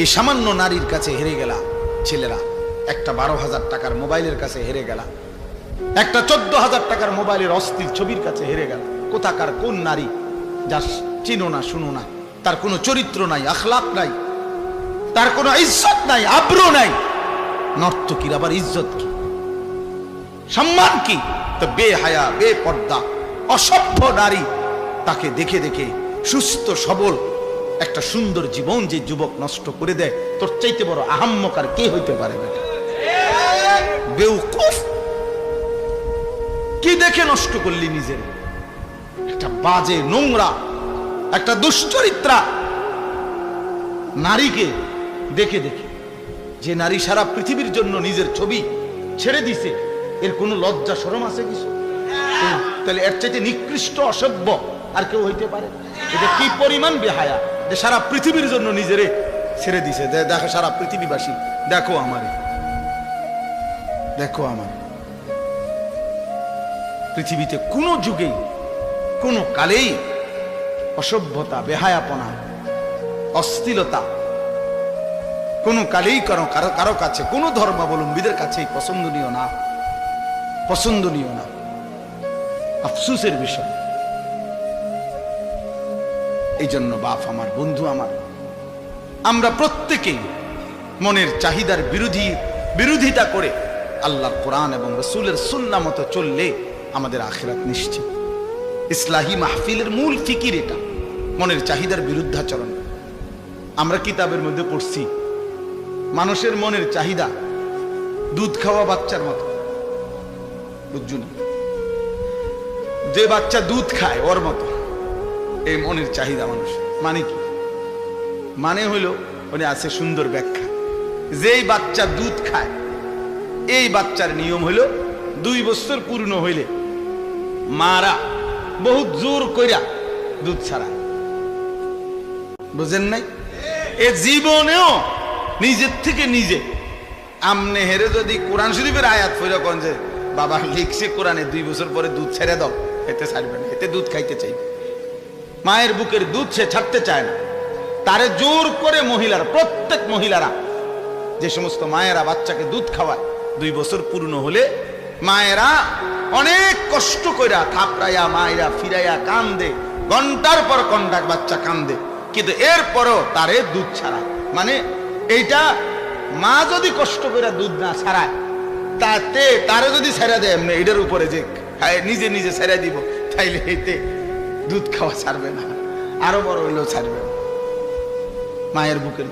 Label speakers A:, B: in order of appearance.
A: এই সামান্য নারীর কাছে হেরে গেলা ছেলেরা, একটা 12,000 টাকার মোবাইলের কাছে হেরে গেলা, একটা 14,000 টাকার মোবাইলের অস্থির ছবির কাছে হেরে গেল। কোথাকার কোন নারী যার চিনো না শুনো না, তার কোনো চরিত্র নাই, আখলাক নাই, তার কোনো ইজ্জত নাই, আব্রু নাই। নর্তকীর আবার ইজ্জত কি, সম্মান কি? তো বেহায়া, বেপর্দা, অসভ্য নারী, তাকে দেখে দেখে সুস্থ সবল একটা সুন্দর জীবন যে যুবক নষ্ট করে দেয়, তোর চাইতে বড় আহাম্মক আর কে হইতে পারে? বেটা বেউকুফ, কি দেখে নষ্ট করলি নিজের? একটা বাজে, নোংরা, একটা দুশ্চরিত্রা নারীকে দেখে দেখে, যে নারী সারা পৃথিবীর জন্য নিজের ছবি ছেড়ে দিছে, এর কোনো লজ্জা শরম আছে কিছু? তাহলে এর চাইতে নিকৃষ্ট অসভ্য আর কেউ হইতে পারে? এটা কি পরিমাণ বেহায়া যে সারা পৃথিবীর জন্য নিজেরে ছেড়ে দিছে। দেখো সারা পৃথিবীবাসী, দেখো আমারে, দেখো আমার। পৃথিবীতে কোনো যুগেই কোনো কালেই অসভ্যতা, বেহায়াপনা, অশ্লীলতা কোনো কালেই কারো কাছে, কোনো ধর্মাবলম্বীদের কাছেই পছন্দনীয় না, পছন্দনীয় না। আফসোসের বিষয়। এই জন্য বাপ আমার, বন্ধু আমার, আমরা প্রত্যেকেই মনের চাহিদার বিরোধিতা করে আল্লাহর কোরআন এবং রাসূলের সুন্নাহ মতো চললে আমাদের আখিরাত নিশ্চিত। ইসলাহি মাহফিলের মূল ফিকির এটা, মনের চাহিদার বিরুদ্ধাচরণ। আমরা কিতাবের মধ্যে পড়ছি মানুষের মনের চাহিদা দুধ খাওয়া বাচ্চার মতো, বুঝছো? যে বাচ্চা দুধ খায় ওর মতো এই মনের চাহিদা মানুষ। মানে কি? মানে হইল, ওনে আছে সুন্দর ব্যাখ্যা, যেই বাচ্চা দুধ খায় এই বাচ্চার নিয়ম হইল 2 বছর পূর্ণ হইলে মারা বহুত জোর কইরা দুধ ছাড়া। বুঝেন নাই? এ জীবনেও নিজের থেকে নিজে আমনে হেরে যদি কোরআন শরীফের আয়াত পড়া কোন যে বাবা লিখছে কোরআনে 2 বছর পরে দুধ ছেড়ে দাও, এতে ছাড়বে না, এতে দুধ খাইতে চাইবে। মায়ের বুকের দুধ সে ছাড়তে চায় না, তারে জোর করে মহিলারা, প্রত্যেক মহিলারা, যে সমস্ত মায়েরা বাচ্চাকে দুধ খাওয়ায় 2 বছর পূর্ণ হলে মায়েরা অনেক কষ্ট কইরা থাপড়াইয়া মায়েরা ফিরাইয়া কান্দে, ঘন্টার পর ঘন্টা বাচ্চা কান্দে, কিন্তু এরপরও তারে দুধ ছাড়ায়। মানে এইটা মা যদি কষ্ট করে দুধ না ছাড়ায়, তাতে তারে যদি ছেড়ে দেয় এমনি এটার উপরে যে নিজে নিজে ছেড়ে দিব, তাইলে এতে দুধ খাওয়া ছাড়বে না, আরো বড় হইলেও ছাড়বে। মায়ের বুকের